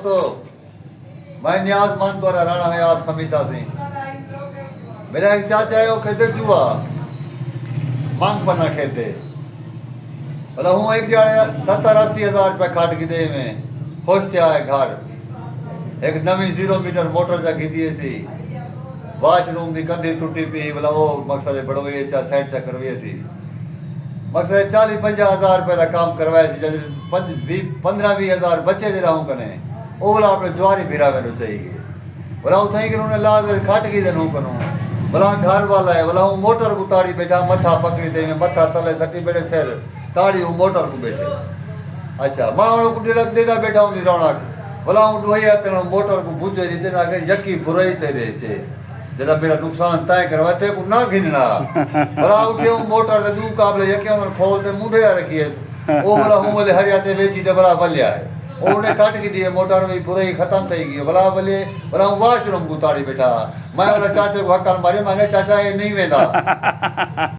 तो मैं न्याजमंद द्वारा राणा हयात खमीसा सिंह मेरा एक चाचा है वो खेते चूहा मांग पन्ना खेते मतलब हूँ एक 70-80 हज़ार रुपये खाट की दे में खुश थे आए घर एक नवी 0 मीटर मोटर जा की दिए सी वाशरूम की कंधी टुटी पी मतलब वो मकसद बढ़ोए साइड से करवाई सी मकसद 40-50 हज़ार रुपये का काम करवाया सी 15-20 हज़ार बचे दे रहा हूँ कने वो बोला अपने ज्वारी फिरा में तो सही गए बोला वो थी कि उन्हें लाज खाट की देनू करूँ बोला घर वाला है बोला हूँ मोटर को ताड़ी बैठा मथा पकड़ी दे में मथा तले सटी बैठे सिर ताड़ी हूँ मोटर को बैठे अच्छा मां को डिलक देदा बैठा हूँ रौनक बोला हूँ डोया तेना मोटर को बुझे जी तेना के यकी बुराई ते दे छे जरा मेरा नुकसान तय करवा ते को ना घिनना बोला उठे हूँ मोटर से दू काबले यके उन्हें खोल ते मुंडे रखिए ओ बोला हूँ बोले हरियाते बेची ते बड़ा बलिया है उन्हें काट की दिए मोटर में पूरे ही खत्म थी गई बोला बोले बोला वाशरूम को ताड़ी बैठा मैं बोला चाचा को हक्का मारे मैं चाचा ये नहीं वेंदा